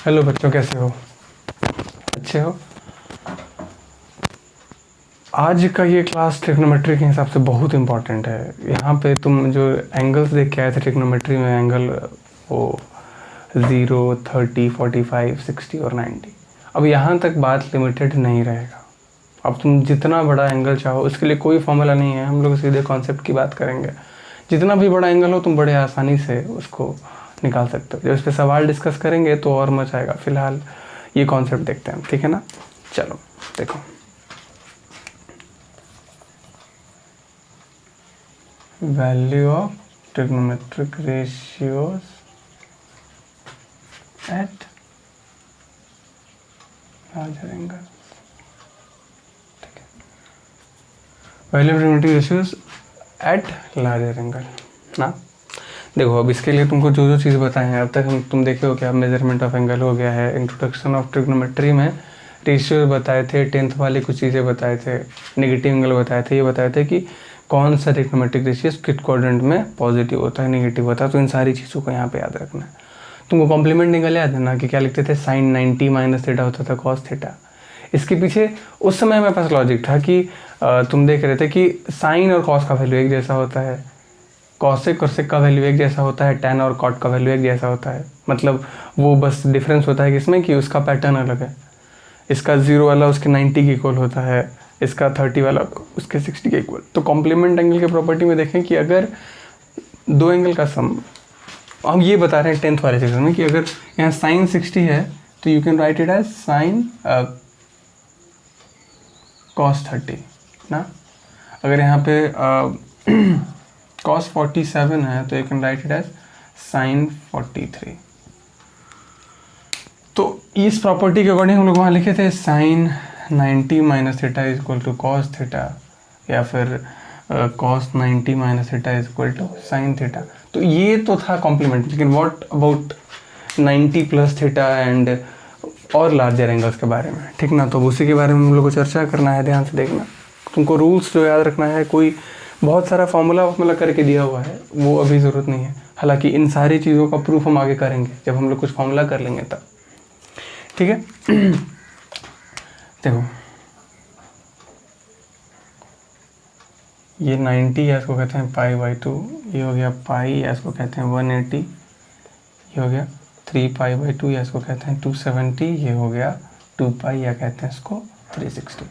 Hello बच्चों, कैसे हो? अच्छे हो? आज का ये क्लास ट्रिग्नोमेट्री के हिसाब से बहुत इंपॉर्टेंट है। यहाँ पे तुम जो एंगल्स देख के आए थे ट्रिग्नोमेट्री में, एंगल वो 0, 30, 45, 60 और 90, अब यहाँ तक बात लिमिटेड नहीं रहेगा। अब तुम जितना बड़ा एंगल चाहो, उसके लिए कोई फॉर्मूला नहीं है, हम लोग सीधे कॉन्सेप्ट की बात करेंगे। जितना भी बड़ा एंगल हो तुम बड़े आसानी से उसको निकाल सकते हो। जब इस पर सवाल डिस्कस करेंगे तो और मजा आएगा। फिलहाल ये कॉन्सेप्ट देखते हैं, ठीक है ना? चलो देखो, value of trigonometric ratios at larger angle. ठीक है, value of trigonometric ratios at larger angle ना। देखो, अब इसके लिए तुमको जो जो चीज़ बताए हैं अब तक, तुम देखे हो क्या? मेजरमेंट ऑफ एंगल हो गया है, इंट्रोडक्शन ऑफ ट्रिग्नोमेट्री में रेशियोज बताए थे, 10th वाले कुछ चीज़ें बताए थे, नेगेटिव एंगल बताए थे, ये बताए थे कि कौन सा ट्रिग्नोमेट्रिक रेशियोज किस क्वाड्रेंट में पॉजिटिव होता है, नेगेटिव होता है। तो इन सारी चीज़ों को यहाँ पे याद रखना है। तुमको कॉम्प्लीमेंट एंगल याद है ना, कि क्या लिखते थे? साइन 90 माइनस थीटा होता था कॉस थीटा। इसके पीछे उस समय मेरे पास लॉजिक था कि तुम देख रहे थे कि साइन और कॉस का वैल्यू एक जैसा होता है, कॉसेक और सेक का वैल्यू एक जैसा होता है, टैन और कॉट का वैल्यू एक जैसा होता है। मतलब वो बस डिफरेंस होता है किसमें, कि उसका पैटर्न अलग है। इसका 0 वाला उसके 90 के इक्वल होता है, इसका 30 वाला उसके 60 के इक्वल। तो कॉम्प्लीमेंट एंगल के प्रॉपर्टी में देखें कि अगर दो एंगल का सम, हम ये बता रहे हैं 10th वाले सेक्शन में, कि अगर यहाँ साइन 60 है तो you can write it as sine cos 30 ना। अगर यहाँ पे cos 47 है तो you can write it as sin 43। तो इस प्रॉपर्टी के अकॉर्डिंग हम लोग वहाँ लिखे थे sin 90 minus theta is equal to cos theta, या फिर cos 90 minus theta is equal to sine theta. तो ये तो था कॉम्प्लीमेंट, लेकिन what about 90 plus theta and और लार्जर एंगल्स के बारे में, ठीक ना? तो उसी के बारे में हम लोग को चर्चा करना है। ध्यान से देखना, तुमको रूल्स जो याद रखना है, कोई बहुत सारा फॉर्मूला करके दिया हुआ है, वो अभी ज़रूरत नहीं है। हालांकि इन सारी चीज़ों का प्रूफ हम आगे करेंगे जब हम लोग कुछ फॉर्मूला कर लेंगे तब, ठीक है? देखो, ये 90 है, इसको कहते हैं π/2, ये हो गया पाई, या इसको कहते हैं 180, ये हो गया 3π/2, या इसको कहते हैं 270, ये हो गया 2π, या कहते हैं इसको 360।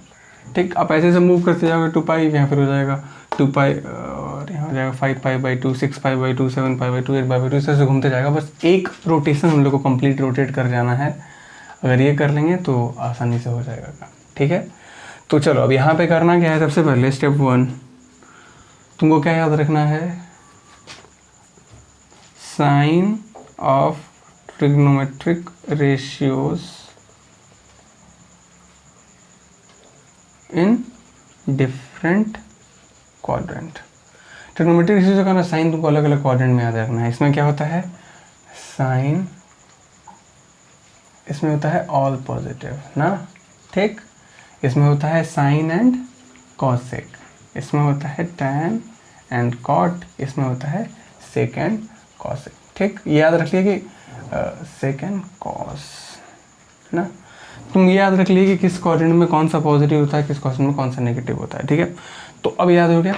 ठीक, आप ऐसे से मूव करते जाओगे 2π, यहाँ फिर हो जाएगा 2π, और यहाँ हो जाएगा 5π/2, 6π/2, 7π/2, 8π/2, इस तरह से घूमते जाएगा। बस एक रोटेशन हम लोग को कंप्लीट रोटेट कर जाना है। अगर ये कर लेंगे तो आसानी से हो जाएगा काम, ठीक है? तो चलो, अब यहाँ पे करना क्या है? सबसे पहले स्टेप 1 तुमको क्या याद रखना है? Sign of trigonometric ratios in different quadrant. Trigonometric ratios का ना साइन तुमको अलग अलग क्वाड्रेंट में याद रखना है। इसमें क्या होता है? साइन, इसमें होता है ऑल पॉजिटिव ना, ठीक? इसमें होता है साइन एंड कॉसेक, इसमें होता है टैन एंड कॉट, इसमें होता है सेक एंड कॉसेक, ठीक? ये याद रख लिया कि सेक एंड कॉस ना। तुम ये याद रख लिए कि किस क्वाड्रेंट में कौन सा पॉजिटिव होता है, किस क्वाड्रेंट में कौन सा नेगेटिव होता है, ठीक है? तो अब याद हो गया।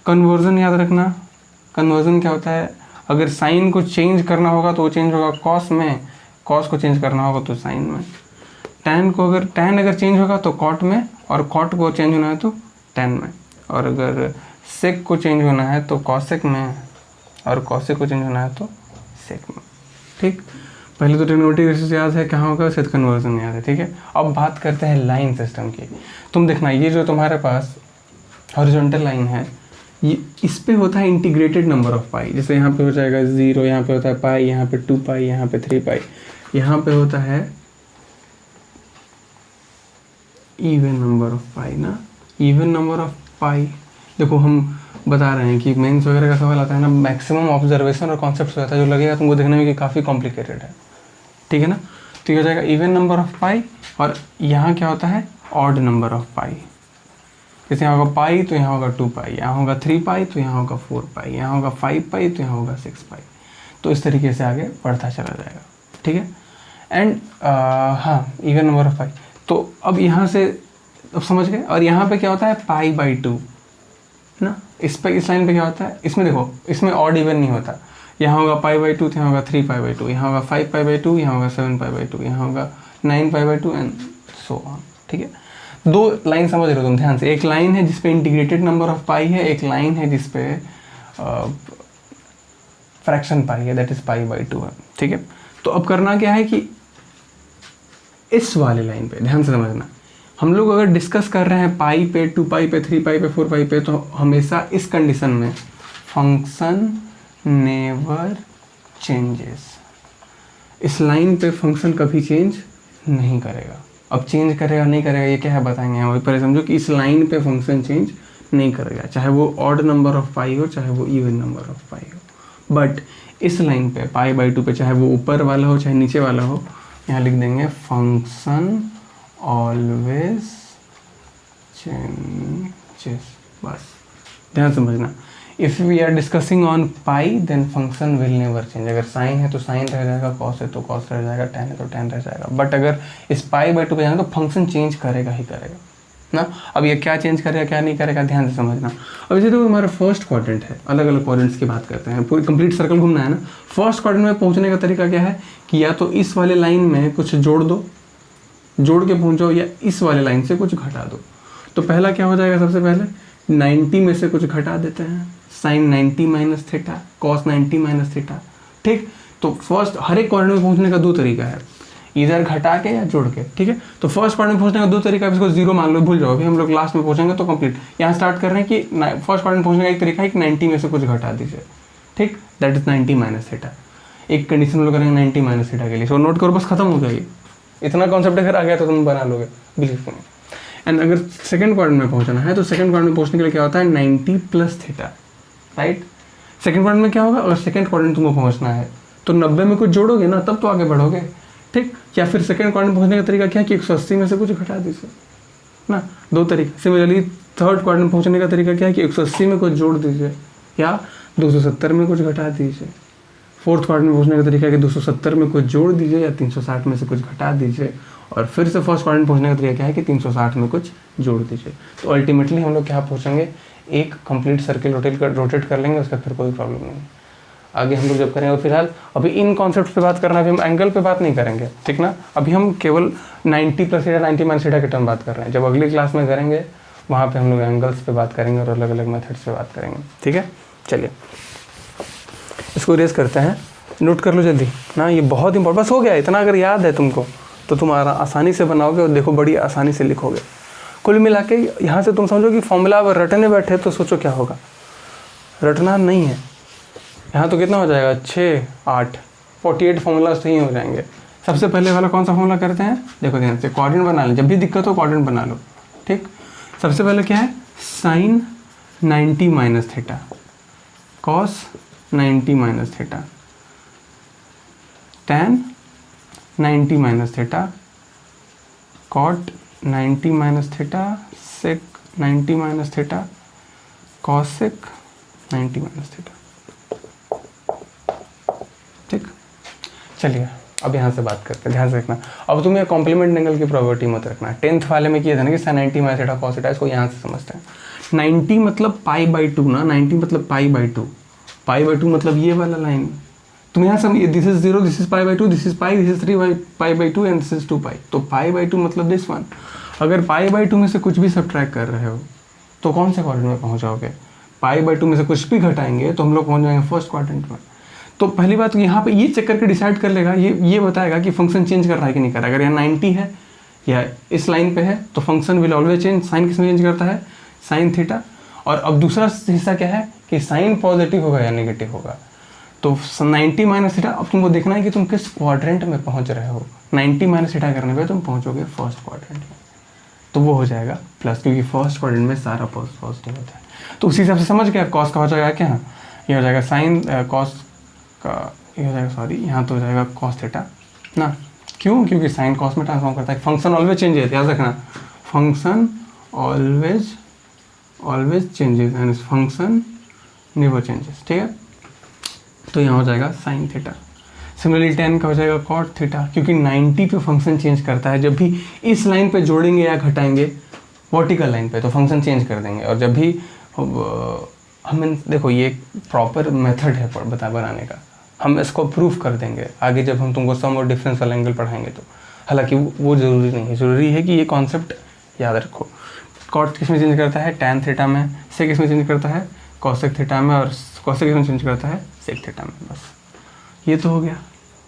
कन्वर्जन याद रखना। कन्वर्जन क्या होता है? अगर साइन को चेंज करना होगा तो वो चेंज होगा कॉस में, कॉस को चेंज करना होगा तो साइन में। टैन अगर चेंज होगा तो कॉट में, और कॉट को चेंज होना है तो टैन में। और अगर सेक को चेंज होना है तो कॉसेक में, और कॉसेक को चेंज होना है तो सेक में, ठीक? पहले तो ट्रिग्नोमेट्रिक रेशियोज याद है, कहाँ होगा? उससे कन्वर्जन याद है, ठीक है? अब बात करते हैं लाइन सिस्टम की। तुम देखना, ये जो तुम्हारे पास हॉरिजॉन्टल लाइन है, ये इस पे होता है इंटीग्रेटेड नंबर ऑफ पाई। जैसे यहाँ पे हो जाएगा 0, यहाँ पे होता है पाई, यहाँ पे 2π, यहाँ पे 3π, यहाँ पे होता है इवन नंबर ऑफ पाई ना, इवन नंबर ऑफ पाई। देखो, हम बता रहे हैं कि मेंस वगैरह का सवाल आता है ना, मैक्सिमम ऑब्जर्वेशन और कॉन्सेप्ट होता है जो लगेगा तुमको देखने में कि काफ़ी कॉम्प्लिकेटेड है, ठीक है ना? तो ये हो जाएगा इवन नंबर ऑफ पाई, और यहाँ क्या होता है? ऑड नंबर ऑफ पाई। जैसे यहाँ होगा पाई तो यहाँ होगा 2π, यहाँ होगा 3π तो यहाँ होगा 4π, यहाँ होगा 5π तो यहाँ होगा 6π। तो इस तरीके से आगे बढ़ता चला जाएगा, ठीक है। एंड हाँ इवन नंबर ऑफ पाई। तो अब यहाँ से अब समझ गए। और यहाँ पे क्या होता है पाई बाई टू ना, इस लाइन पे क्या होता है, इसमें देखो इसमें ऑड इवन नहीं होता। यहाँ होगा पाई बाई टू, यहाँ होगा 3 पाई बाई टू, यहाँ होगा 5 पाई बाई टू, यहाँ होगा 7 पाई बाई टू, यहाँ होगा 9 pi by two and so on. ठीक है, दो लाइन समझ रहे हो तुम ध्यान से। एक लाइन है जिसपे इंटीग्रेटेड नंबर ऑफ पाई है, एक लाइन है जिसपे फ्रैक्शन पाई है, that is pi by two है। ठीक है, तो अब करना क्या है कि इस वाले लाइन पे ध्यान से समझना, हम लोग अगर डिस्कस कर रहे हैं पाई पे, 2 पाई पे, 3 पाई पे, 4 पाई पे, तो हमेशा इस कंडीशन में फंक्शन नेवर चेंजेस। इस लाइन पे फंक्शन कभी चेंज नहीं करेगा। अब चेंज करेगा नहीं करेगा ये क्या है बताएंगे हम। पहले समझो कि इस लाइन पे फंक्शन चेंज नहीं करेगा, चाहे वो ऑड नंबर ऑफ पाई हो चाहे वो इवन नंबर ऑफ पाई हो। बट इस लाइन पे पाई बाई टू पे, चाहे वो ऊपर वाला हो चाहे नीचे वाला हो, यहाँ लिख देंगे फंक्शन ऑलवेज चेंजेस। बस ध्यान समझना, if we are discussing on pi then function will never change. अगर साइन है तो साइन रह जाएगा, कॉस है तो कॉस रह जाएगा, टैन है तो टैन रह जाएगा। बट अगर इस पाई बाई टू पे जाना तो फंक्शन चेंज करेगा ही करेगा ना। अब ये क्या चेंज करेगा क्या नहीं करेगा ध्यान से समझना। अब जैसे तो हमारा फर्स्ट क्वाड्रेंट है, अलग अलग क्वाड्रेंट्स की बात करते हैं, पूरी कंप्लीट सर्कल घूमना है ना। फर्स्ट क्वाड्रेंट में पहुंचने का तरीका क्या है कि या तो इस वाले लाइन में कुछ जोड़ दो, जोड़ के पहुंचो, या इस वाले लाइन से कुछ घटा दो। तो पहला क्या हो जाएगा, सबसे पहले 90 में से कुछ घटा देते हैं, sine 90 minus theta, cos 90 minus theta. ठीक, तो फर्स्ट हर एक क्वाड्रेंट में पहुंचने का दो तरीका है, इधर घटा के या जोड़ के। ठीक है, तो फर्स्ट क्वाड्रेंट में पहुंचने का दो तरीका है, इसको जीरो मान लो, भूल जाओ, अभी हम लोग लास्ट में पहुंचेंगे तो कंप्लीट। यहाँ स्टार्ट कर रहे हैं कि फर्स्ट क्वाड्रेंट पहुंचने का एक तरीका है कि 90 में से कुछ घटा दीजिए। ठीक, दैट इज 90 माइनस थीटा। एक कंडीशन लोग करेंगे 90 माइनस थीटा के लिए, सो नोट करो, बस खत्म हो जाएगी। इतना कॉन्सेप्ट अगर आ गया तो तुम बना लोगे, बिलीव मी। एंड अगर सेकंड क्वाड्रेंट में पहुंचना है तो सेकंड क्वाड्रेंट में पहुंचने के लिए क्या होता है 90 plus theta, right. Second quadrant में क्या होगा, अगर सेकंड क्वाड्रेंट तुमको पहुंचना है तो 90 में कुछ जोड़ोगे ना तब तो आगे बढ़ोगे। ठीक, या फिर सेकंड क्वाड्रेंट पहुंचने का तरीका क्या है कि 180 में से कुछ घटा दीजिए ना, दो तरीके। सिमिलरली थर्ड क्वाड्रेंट पहुंचने का तरीका क्या है कि 180 में कुछ जोड़ दीजिए या 270 में कुछ घटा दीजिए। फोर्थ क्वाड्रेंट में पहुंचने का तरीका है कि 270 में कुछ जोड़ दीजिए या 360 में से कुछ घटा दीजिए। और फिर से फर्स्ट क्वाड्रेंट पहुंचने का तरीका क्या है कि 360 में कुछ जोड़ दीजिए। तो अल्टीमेटली हम लोग क्या पहुंचेंगे, एक कंप्लीट सर्किल रोटेट कर लेंगे, उसका फिर कोई प्रॉब्लम नहीं। आगे हम लोग जब करेंगे, फिलहाल अभी इन कॉन्सेप्ट पे बात करना, अभी हम एंगल पे बात नहीं करेंगे, ठीक ना। अभी हम केवल 90 प्लस थीटा 90 माइनस थीटा के टर्म बात कर रहे हैं। जब अगली क्लास में करेंगे वहाँ पे हम लोग एंगल्स पे बात करेंगे और अलग अलग मेथड्स पे बात करेंगे, ठीक है। चलिए इसको रेस करते हैं, नोट कर लो जल्दी ना, ये बहुत इंपॉर्टेंट। बस हो गया, इतना अगर याद है तुमको तो तुम आसानी से बनाओगे और देखो बड़ी आसानी से लिखोगे। कुल मिला के यहाँ से तुम समझो कि फॉर्मूला अगर रटने बैठे तो सोचो क्या होगा, रटना नहीं है। यहाँ तो कितना हो जाएगा 6 8 48 फॉर्मूला सही हो जाएंगे। सबसे पहले वाला कौन सा फॉर्मूला करते हैं, देखो ध्यान से, क्वाड्रेंट बना लें, जब भी दिक्कत हो क्वाड्रेंट बना लो। ठीक, सबसे पहले क्या है, sine 90 minus theta, cos 90 minus theta, tan 90 minus theta, cot 90 minus theta, sec 90 minus theta, cosec 90 minus theta. ठीक, चलिए अब यहाँ से बात करते हैं, ध्यान से रखना। अब तुम्हें कॉम्प्लीमेंट एंगल की प्रॉपर्टी मत रखना। 10th वाले में किया था ना कि sine 90 minus theta cos theta, इसको यहाँ से समझते हैं। 90 मतलब पाई बाई टू ना, 90 मतलब pi by two, pi by two मतलब ये वाला लाइन। तुम यहाँ समझिए, this is 0, this is pi by two, this is pi, this is 3 pi by two and this is 2 पाई। तो पाई बाई टू मतलब दिस वन। अगर पाई बाई टू में से कुछ भी सब्ट्रैक्ट कर रहे हो तो कौन से क्वाड्रेंट में पहुँचाओगे, पाई बाई टू में से कुछ भी घटाएंगे तो हम लोग पहुँच जाएंगे फर्स्ट क्वाड्रेंट में। तो पहली बात तो यहाँ पे ये चेक करके डिसाइड कर लेगा, ये बताएगा कि फंक्शन चेंज कर रहा है कि नहीं कर रहा है। अगर यहाँ 90 है या इस लाइन पे है तो function will always change. Sine किस में चेंज करता है, साइन थीटा। और अब दूसरा हिस्सा क्या है कि साइन पॉजिटिव होगा या नेगेटिव होगा। तो 90 माइनस थीटा, अब तुमको देखना है कि तुम किस क्वाड्रेंट में पहुँच रहे हो। 90 माइनस थीटा करने पर तुम पहुँचोगे फर्स्ट क्वाड्रेंट में, तो वो हो जाएगा प्लस, क्योंकि फर्स्ट क्वाड्रेंट में सारा पॉजिटिव होता है। तो उसी हिसाब से समझ गया, कॉस का हो जाएगा क्या, ये हो जाएगा साइन कॉस का, ये हो जाएगा, सॉरी यहाँ तो हो जाएगा कॉस थीटा ना। क्यों, क्योंकि साइन कॉस में ट्रांसफॉर्म करता है। फंक्शन ऑलवेज चेंज है, याद रखना, function always changes and function never changes, ठीक है। तो यहाँ हो जाएगा साइन थीटा। सिमिलरली tan का हो जाएगा cot थीटा, क्योंकि 90 पे फंक्शन चेंज करता है। जब भी इस लाइन पे जोड़ेंगे या घटाएंगे वर्टिकल लाइन पे तो फंक्शन चेंज कर देंगे। और जब भी हम देखो ये प्रॉपर मेथड है बनाने का, हम इसको प्रूफ कर देंगे आगे जब हम तुमको सम और डिफरेंस वाला एंगल पढ़ाएंगे तो। हालांकि वो ज़रूरी नहीं है, ज़रूरी है कि ये कॉन्सेप्ट याद रखो। कॉट किस में चेंज करता है? tan थीटा में। सेक किस में चेंज करता है? कॉसेक थीटा में। और कॉसेक किस में चेंज करता है? सेक थीटा में। बस ये तो हो गया,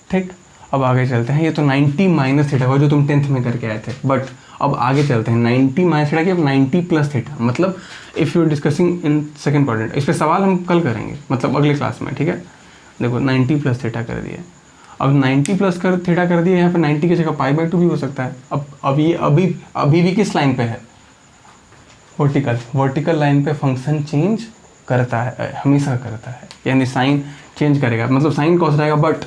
ठीक। अब आगे चलते हैं। ये तो 90 माइनस थीटा हुआ जो तुम 10th में करके आए थे, बट अब आगे चलते हैं 90 माइनस थीटा की, अब 90 प्लस थीटा। मतलब if you discussing in second quadrant, इस पर सवाल हम कल करेंगे, मतलब अगले क्लास में, ठीक है। देखो 90 प्लस थीटा कर दिए। अब 90 प्लस कर थीटा कर दिए, यहाँ पे 90 की जगह π/2 भी हो सकता है। अब ये अभी भी किस लाइन पे है? वर्टिकल लाइन पे फंक्शन चेंज करता है, हमेशा करता है, यानी साइन चेंज करेगा। मतलब साइन कॉस रहेगा, बट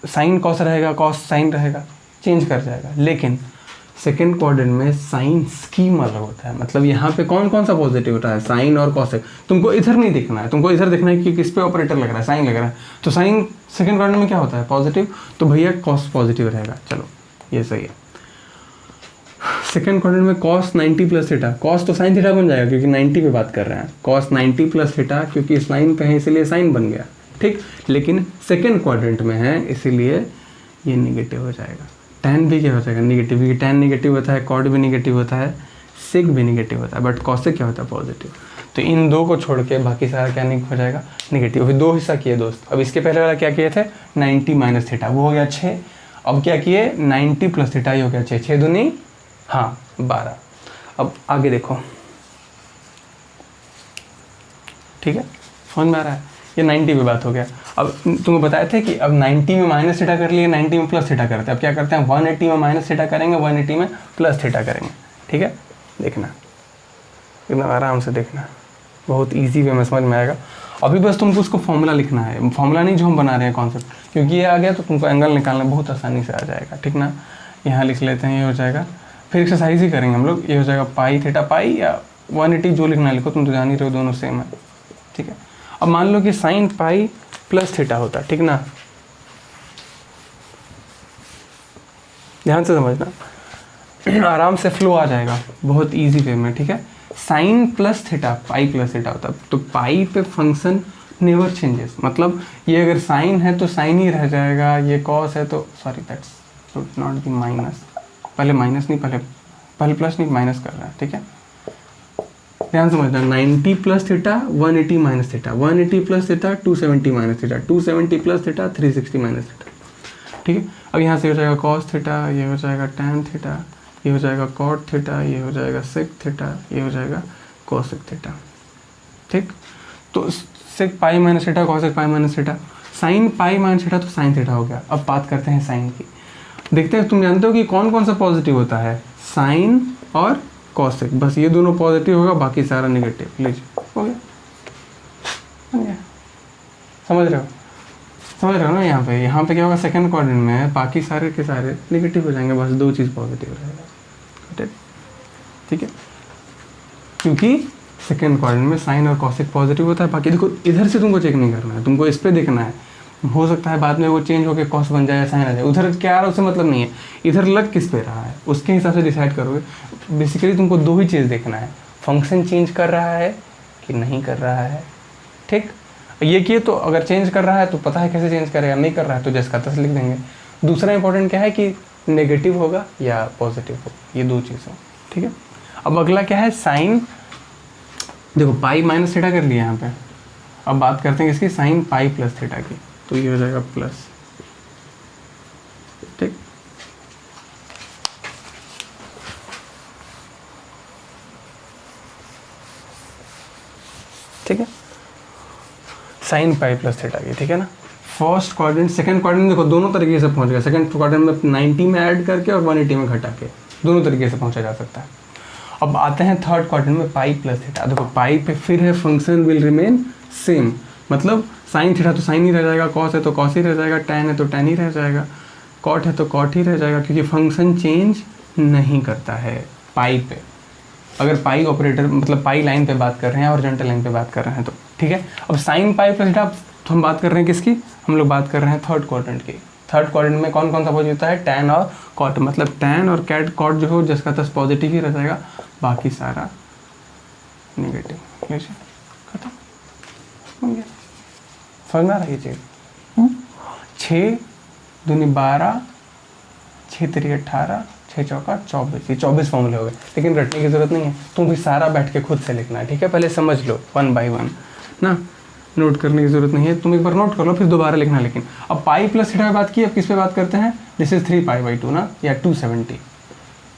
साइन कॉस रहेगा, कॉस साइन रहेगा, चेंज कर जाएगा। लेकिन सेकेंड क्वाड्रेंट में साइन स्कीम अलग होता है। मतलब यहाँ पे कौन कौन सा पॉजिटिव होता है? साइन और कॉसेक। तुमको इधर नहीं दिखना है, तुमको इधर देखना है कि किस पे ऑपरेटर लग रहा है, साइन लग रहा है। तो साइन सेकेंड क्वाड्रेंट में क्या होता है? पॉजिटिव। तो भैया कॉस पॉजिटिव रहेगा। चलो ये सही है। सेकेंड क्वाड्रेंट में कॉस 90 प्लस थीटा, कॉस तो साइन थीटा बन जाएगा क्योंकि 90 पे बात कर रहे हैं। कॉस 90 प्लस थीटा क्योंकि इस लाइन पे है इसलिए साइन बन गया, ठीक। लेकिन सेकेंड क्वाड्रेंट में है इसीलिए ये निगेटिव हो जाएगा। tan भी क्या हो जाएगा? निगेटिव, क्योंकि tan निगेटिव होता है, कॉट भी निगेटिव होता है, सेक भी निगेटिव होता है, बट कॉसेक क्या होता है? पॉजिटिव। तो इन दो को छोड़ के बाकी सारा क्या हो जाएगा? निगेटिव। अभी 2 हिस्सा किए दोस्त। अब इसके पहले वाला क्या किए थे? 90 माइनस थीटा, वो हो गया 6। अब क्या किए? 90 प्लस थीटा, ये हो गया 6। 6 दूनी 12। अब आगे देखो, ठीक है, समझ में आ रहा है? ये 90 पे बात हो गया। अब तुमको बताए थे कि अब 90 में माइनस थीटा कर लिए, 90 में प्लस थीटा करते हैं। अब क्या करते हैं? 180 में माइनस थीटा करेंगे, 180 में प्लस थीटा करेंगे, ठीक है। देखना, एकदम आराम से देखना, बहुत इजी वे में समझ में आएगा। अभी बस तुमको उसको फॉर्मूला लिखना है, फॉर्मूला नहीं जो हम बना रहे हैं कॉन्सेप्ट, क्योंकि ये आ गया तो तुमको एंगल निकालना बहुत आसानी से आ जाएगा, ठीक ना। यहाँ लिख लेते हैं, ये हो जाएगा। फिर एक्सरसाइज ही करेंगे हम लोग। ये हो जाएगा पाई थीटा, पाई या 180 जो लिखना लिखो, तुम तो जान ही रहे हो, दोनों सेम है, ठीक है। अब मान लो कि साइन पाई प्लस थीटा होता, ठीक ना। ध्यान से समझना, आराम से फ्लो आ जाएगा बहुत इजी वे में, ठीक है। Sine plus theta, pi plus theta होता, तो पाई पे फंक्शन नेवर चेंजेस। मतलब ये अगर साइन है तो साइन ही रह जाएगा, ये कॉस है तो sorry that's should not be minus. पहले माइनस नहीं, पहले प्लस नहीं, माइनस कर रहा है, ठीक है। ध्यान समझना, 90 plus theta 180 minus theta, 180 plus theta 270 minus theta, 270 plus theta 360 minus theta, ठीक है। अब यहाँ से हो जाएगा कॉस थीटा, ये हो जाएगा टैन थीटा, ये हो जाएगा कॉट थीटा, ये हो जाएगा सेक थीटा, ये हो जाएगा कोसेक थीटा, ठीक। तो sec pi minus theta, cosec pi minus theta, sine pi minus theta तो साइन थीटा हो गया। अब बात करते हैं साइन की। देखते हैं, तुम जानते हो कि कौन कौन सा पॉजिटिव होता है? साइन और कॉसेक, बस ये दोनों पॉजिटिव होगा, बाकी सारा निगेटिव। लीजिए, हो गया, बन गया। समझ रहे हो ना। यहाँ पे क्या होगा? सेकंड क्वाड्रेंट में बाकी सारे के सारे निगेटिव हो जाएंगे, बस 2 चीज़ पॉजिटिव रहेगा, ठीक है। क्योंकि सेकंड क्वाड्रेंट में साइन और कॉसेक पॉजिटिव होता है। बाकी देखो, इधर से तुमको चेक नहीं करना है, तुमको इस पर देखना है। हो सकता है बाद में वो चेंज होकर कॉस बन जाए, साइन आ जाए, उधर क्या आ रहा है उससे मतलब नहीं है, इधर लग किस पे रहा है उसके हिसाब से डिसाइड करोगे। बेसिकली तुमको 2 ही चीज़ देखना है, फंक्शन चेंज कर रहा है कि नहीं कर रहा है, ठीक। ये किए तो अगर चेंज कर रहा है तो पता है कैसे चेंज करेगा, नहीं कर रहा है तो जैसे का तैसे लिख देंगे। दूसरा इंपॉर्टेंट क्या है कि नेगेटिव होगा या पॉजिटिव होगा, ये 2 चीज़ें, ठीक है। अब अगला क्या है? साइन। देखो पाई माइनस थीटा कर लिया यहाँ पे, अब बात करते हैं इसकी साइन पाई प्लस थीटा की, तो ये हो जाएगा प्लस, ठीक। ठीक है, साइन पाई प्लस थीटा की, ठीक है ना। फर्स्ट क्वाड्रेंट, सेकंड क्वाड्रेंट देखो दोनों तरीके से पहुंच गया। सेकंड क्वाड्रेंट में 90 में ऐड करके और 180 में घटा के दोनों तरीके से पहुंचा जा सकता है। अब आते हैं थर्ड क्वाड्रेंट में पाई प्लस थीटा। देखो पाई पे फिर है फंक्शन विल रिमेन सेम, मतलब साइन थीटा तो साइन ही रह जाएगा, कॉस है तो कॉस ही रह जाएगा, टैन है तो टैन ही रह जाएगा, कॉट है तो कॉट ही रह जाएगा, क्योंकि फंक्शन चेंज नहीं करता है पाई पे। अगर पाई ऑपरेटर मतलब पाई लाइन पे बात कर रहे हैं, हॉरिजॉन्टल लाइन पे बात कर रहे हैं तो, ठीक है। अब साइन पाई प्लस थीटा तो हम बात कर रहे हैं किसकी, हम लोग बात कर रहे हैं थर्ड क्वाड्रेंट की। थर्ड क्वाड्रेंट में कौन कौन सा पॉजिटिव होता है, tan और cot, मतलब tan और cot जो हो जिसका तस पॉजिटिव ही रह जाएगा, बाकी सारा नेगेटिव। लीजिए खत्म हो गया, समझ में आ रही चीज़। 6 दूनी 12, 6 3 18, 6 चौका 24, ये 24 फॉर्मूले हो गए, लेकिन रटने की जरूरत नहीं है, तुम भी सारा बैठ के खुद से लिखना है, ठीक है। पहले समझ लो 1 by 1 ना, नोट करने की जरूरत नहीं है, तुम एक बार नोट कर लो फिर दोबारा लिखना। लेकिन अब पाई प्लस थीटा की बात की, अब किस पे बात करते हैं, दिस इज 3 पाई बाई 2 ना, या 270,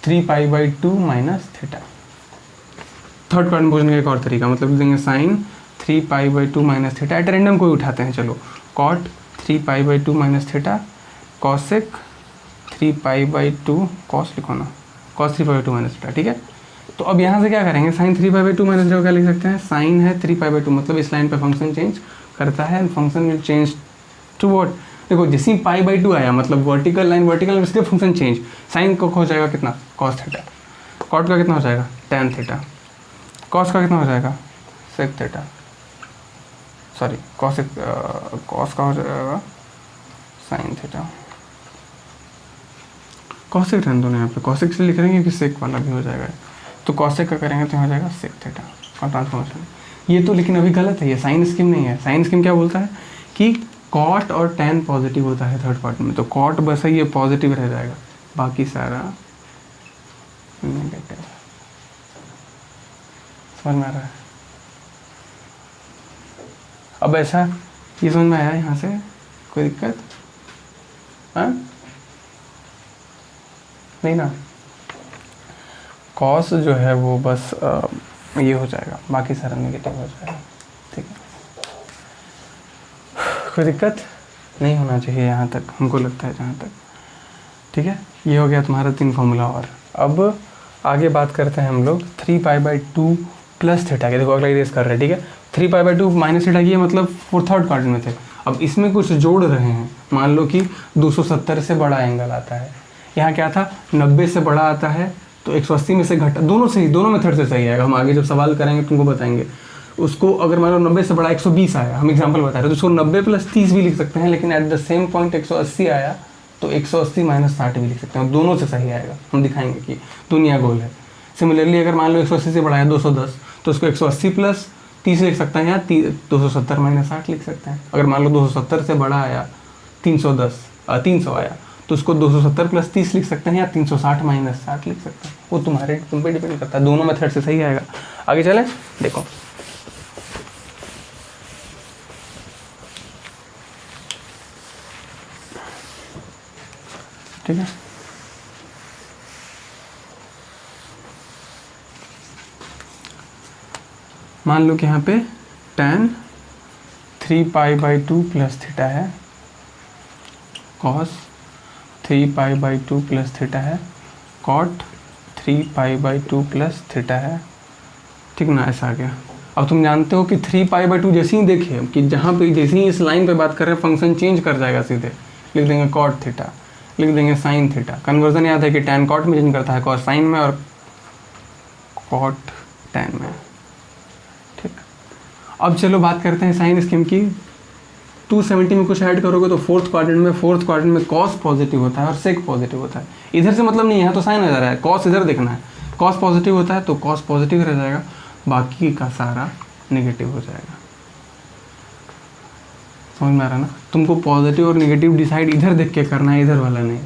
3 pi by 2 minus theta. Third quadrant पूछने का एक और तरीका, मतलब देंगे sine 3 pi by 2 minus theta, at random कोई उठाते हैं, चलो cot 3 pi by 2 minus theta, cosec 3 pi by 2, cos लिखो ना, cos 3 pi by 2 minus theta, ठीक है। तो अब यहाँ से क्या करेंगे, sine 3 pi by 2 minus theta क्या लिख सकते हैं, साइन है 3 पाई बाई 2, मतलब इस लाइन पे फंक्शन चेंज करता है, function will change to what, देखो जैसे पाई बाई 2 आया मतलब वर्टिकल लाइन, वर्टिकल लाइन सीधे फंक्शन चेंज, साइन को हो जाएगा कितना, कॉस थीटा, कॉट का कितना हो जाएगा, टैन थीटा, कॉस का कितना हो जाएगा, सेक थीटा, सॉरी कॉस का हो जाएगा साइन थीटा, कॉसेक रहने दो ना यहाँ पे, कॉसेक से लिख रहे हैं क्योंकि सेक वाला भी हो जाएगा, तो कॉसेक का करेंगे तो हो जाएगा सेक थीटा का ट्रांसफॉर्मेशन। ये तो लेकिन अभी गलत है, ये साइन स्कीम नहीं है। साइन स्कीम क्या बोलता है कि कॉट और टैन पॉजिटिव होता है थर्ड पार्ट में, तो कॉट बस ये पॉजिटिव रह जाएगा, बाकी सारा नेगेटिव। समझ में आ रहा है? अब ऐसा ये समझ में आया यहाँ से, कोई दिक्कत? हाँ नहीं ना, कॉस जो है वो बस ये हो जाएगा, बाकी सारा नेगेटिव हो जाएगा, ठीक है। कोई दिक्कत नहीं होना चाहिए यहाँ तक, हमको लगता है जहाँ तक, ठीक है। ये हो गया तुम्हारा 3 फॉर्मूला। और अब आगे बात करते हैं हम लोग 3 पाई बाई 2 प्लस थीटा के। देखो अगला इरेज कर रहे हैं, ठीक है। 3 पाई बाई 2 माइनस थीटा की मतलब वो थर्ड क्वाड्रेंट में थे। अब इसमें कुछ जोड़ रहे हैं, मान लो कि 270 से बड़ा एंगल आता है, यहाँ क्या था 90 से बड़ा आता है, तो 180 में से घटा, दोनों सही, दोनों मेथड से सही आएगा। हम आगे जब सवाल करेंगे तुमको बताएंगे। उसको अगर मान लो 90 से बड़ा 120 आया, हम एग्जांपल बता रहे हैं, तो उसको 90 प्लस 30 भी लिख सकते हैं, लेकिन एट द सेम पॉइंट 180 आया तो 180 माइनस 60 भी लिख सकते हैं, दोनों से सही आएगा। हम दिखाएंगे कि दुनिया गोल है। सिमिलरली अगर मान लो 180 से बड़ा है 210, तो उसको 180 प्लस 30 लिख सकते हैं, या 270 माइनस 60 लिख सकते हैं। अगर मान लो 270 से बड़ा आया 300 आया, तो उसको 270 प्लस 30 लिख सकते हैं, या 360 माइनस 60 लिख सकते हैं। वो तुम पे डिपेंड करता है, दोनों मेथड से सही आएगा। आगे चले, देखो ठीक है। मान लो कि यहाँ पे tan 3 pi by 2 plus theta है, cos 3 pi by 2 plus theta है, cot 3 pi by 2 plus theta है, ठीक ना। ऐसा आ गया। अब तुम जानते हो कि 3 पाई बाई 2 जैसे ही देखिए कि जहाँ पे जैसे ही इस लाइन पे बात कर रहे हैं फंक्शन चेंज कर जाएगा, सीधे लिख देंगे cot थीटा, लिख देंगे साइन थीटा। कन्वर्जन याद है कि tan cot में चेंज करता है, cos साइन में और cot tan में, ठीक। अब चलो बात करते हैं साइन स्कीम की। 270 में कुछ ऐड करोगे तो फोर्थ क्वाड्रेंट में cos पॉजिटिव होता है और sec पॉजिटिव होता है। इधर से मतलब नहीं है, तो साइन आ जा रहा है, cos इधर देखना है। cos पॉजिटिव होता है तो cos पॉजिटिव रह जाएगा, बाकी का सारा नेगेटिव हो जाएगा। समझ में आ रहा है ना? तुमको पॉजिटिव और नेगेटिव डिसाइड इधर देख के करना है, इधर वाला नहीं,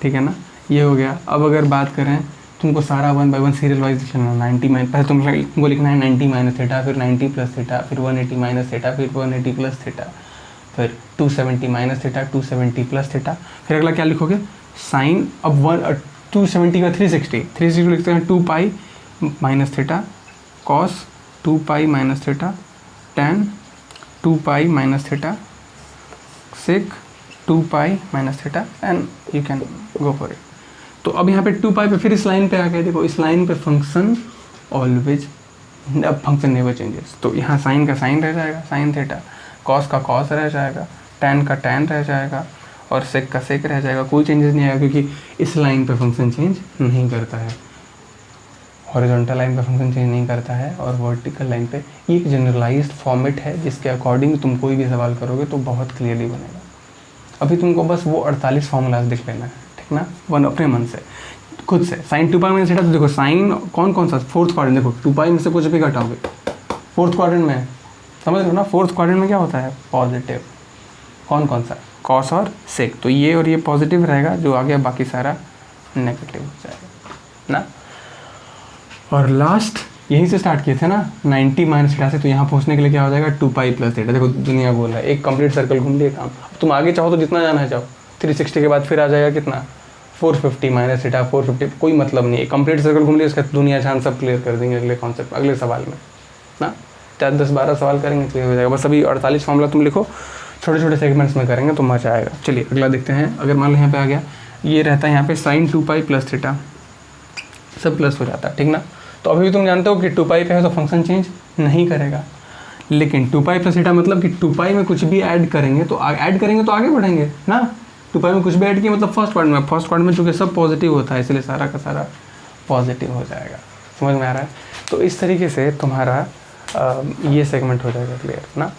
ठीक है ना। ये हो गया। अब अगर बात करें, तुमको सारा 1 बाई 1 सीरियल वाइज लिखना है। 90 माइनस, पहले तुमको लिखना है 90 माइनस थीटा, फिर 90 प्लस थीटा, फिर 180 माइनस थीटा, फिर 180 प्लस थीटा, फिर 270 माइनस थीटा, 270 प्लस थीटा, फिर अगला क्या लिखोगे, साइन। अब 270 का 360 लिखते हैं 2 pi minus theta, cos 2 pi minus theta, tan 2 pi minus theta, sec 2 pi minus theta, and you can go for it. तो अब यहाँ पे 2 पाई पे फिर इस लाइन पे आ गए। देखो इस लाइन पे फंक्शन ऑलवेज, अब फंक्शन नेवर चेंजेस। तो यहाँ साइन का साइन रह जाएगा, साइन थीटा, कॉस का कॉस रह जाएगा, टैन का टैन रह जाएगा, और सेक का सेक रह जाएगा। कोई चेंजेस नहीं आएगा क्योंकि इस लाइन पे फंक्शन चेंज नहीं करता है। हॉरिजॉन्टल लाइन पे फंक्शन चेंज नहीं करता है, और वर्टिकल लाइन पे ये एक जनरलाइज्ड फॉर्मेट है जिसके अकॉर्डिंग तुम कोई भी सवाल करोगे तो बहुत क्लियरली बनेगा। अभी तुमको बस वो 48 फॉर्मूलाज देख लेना है, ठीक ना, वन अपने मन से खुद से। साइन 2 पाई माइनस थीटा, तो देखो साइन कौन कौन सा, फोर्थ क्वाड्रेंट, देखो 2 पाई में से कुछ भी घटाओगे फोर्थ क्वाड्रेंट में, समझ लो ना, फोर्थ क्वाड्रेंट में क्या होता है, पॉजिटिव। कौन कौन सा, कॉस और सेक, तो ये और ये पॉजिटिव रहेगा, जो आ गया बाकी सारा नेगेटिव हो जाएगा ना। और लास्ट यहीं से स्टार्ट किए थे ना 90 माइनस थीटा से, तो यहाँ पहुँचने के लिए क्या हो जाएगा 2 पाई प्लस थीटा। देखो दुनिया गोल है, एक कंप्लीट सर्कल घूम लिए काम। अब तुम आगे चाहो तो जितना जाना है जाओ, 360 के बाद फिर आ जाएगा कितना 450 माइनस थीटा 450, कोई मतलब नहीं है, कंप्लीट सर्कल घूम लिए, उसका दुनिया जान सब क्लियर कर देंगे अगले कॉन्सेप्ट अगले सवाल में ना। 4 10 12 सवाल करेंगे क्लियर हो जाएगा। बस अभी 48 फॉर्मूला तुम लिखो, छोटे छोटे सेगमेंट्स में करेंगे तो मजा आएगा। चलिए अगला देखते हैं। अगर मान लो यहाँ पे आ गया, ये रहता है यहाँ पे साइन 2 पाई प्लस थीटा, सब प्लस हो जाता है, ठीक ना। तो अभी भी तुम जानते हो कि 2 पाई पे है तो फंक्शन चेंज नहीं करेगा, लेकिन 2 पाई प्लस थीटा मतलब कि 2 पाई में कुछ भी ऐड करेंगे तो आगे बढ़ेंगे ना। 2 पाई में कुछ भी ऐड किया मतलब फर्स्ट क्वाड्रेंट में चूँकि सब पॉजिटिव होता है, इसलिए सारा का सारा पॉजिटिव हो जाएगा। समझ में आ रहा है। तो इस तरीके से तुम्हारा ये सेगमेंट हो जाएगा क्लियर ना।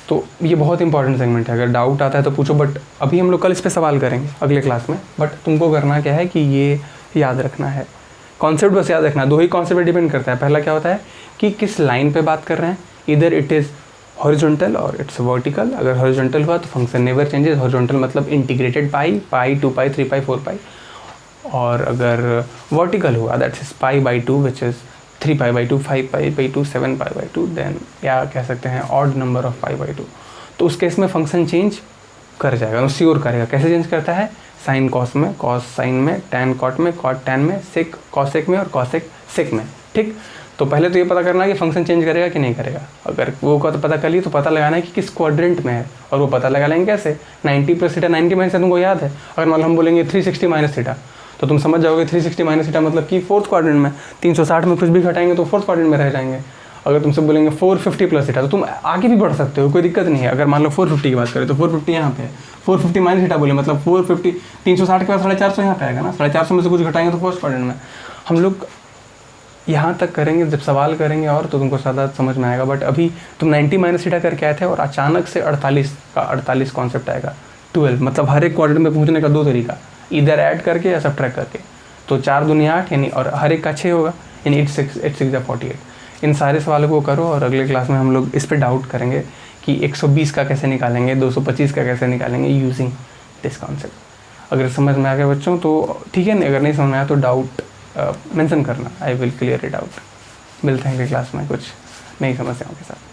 तो ये बहुत इंपॉर्टेंट सेगमेंट है, अगर डाउट आता है तो पूछो, बट अभी हम लोग कल इस पर सवाल करेंगे अगले क्लास में। बट तुमको करना क्या है कि ये याद रखना है, कॉन्सेप्ट बस याद रखना। 2 ही कॉन्सेप्ट डिपेंड करता है। पहला क्या होता है कि किस लाइन पे बात कर रहे हैं, इधर इट इज़ हॉरिजॉन्टल और इट्स वर्टिकल। अगर हॉरिजॉन्टल हुआ तो फंक्शन नेवर चेंजेस, हॉरिजॉन्टल मतलब integrated pi 2 pi 3 pi 4 pi, और अगर वर्टिकल हुआ that's is pi by 2 which is 3 pi by 2 5 pi by 2 7 pi by 2, then या कह सकते हैं odd number of pi by 2, तो उस केस में फंक्शन चेंज कर जाएगा, वो श्योर करेगा। कैसे चेंज करता है, साइन कॉस में, कॉस साइन में, टैन कॉट में, कॉट टैन में, सेक कॉसेक में और कॉसेक सेक में, ठीक। तो पहले तो ये पता करना है कि फंक्शन चेंज करेगा कि नहीं करेगा। अगर वो का तो पता कर लिए तो पता लगाना है कि किस क्वाड्रेंट में है, और वो पता लगा लेंगे कैसे, 90 प्लस थीटा 90 माइनस थीटा तुमको याद है। अगर मान लो हम बोलेंगे 360 माइनस थीटा, तो तुम समझ जाओगे 360 माइनस थीटा मतलब कि फोर्थ क्वाड्रेंट में, 360 में कुछ भी घटाएंगे तो फोर्थ क्वाड्रेंट में रह जाएंगे। अगर तुमसे बोलेंगे 450 प्लस थीटा तो तुम आगे भी बढ़ सकते हो, कोई दिक्कत नहीं है। अगर मान लो 450 की बात करें तो 450 यहाँ पे है, 450 माइनस थीटा बोले मतलब 450, 360 के बाद 450 यहाँ पे आएगा ना, 450 में से कुछ घटाएंगे तो फर्स्ट क्वाड्रेंट में। हम लोग यहाँ तक करेंगे, जब सवाल करेंगे और तो तुमको ज़्यादा समझ में आएगा। बट अभी तुम 90 माइनस थीटा करके आए थे और अचानक से 48 का 48 कॉन्सेप्ट आएगा, 12 मतलब हर एक क्वाड्रेंट में पहुँचने का 2 तरीका, इधर ऐड करके या सब्ट्रैक्ट करके। तो 4 दूनी 8 यानी, और हर एक का 6 होगा यानी 8 6 या 48। इन सारे सवालों को करो और अगले क्लास में हम लोग इस पर डाउट करेंगे कि 120 का कैसे निकालेंगे, 225 का कैसे निकालेंगे यूजिंग दिस कॉन्सेप्ट। अगर समझ में आ गया बच्चों तो ठीक है, अगर नहीं समझ में आया तो डाउट मेंशन करना, I will clear it out. मिलते हैं अगले क्लास में कुछ नई समस्याओं के साथ।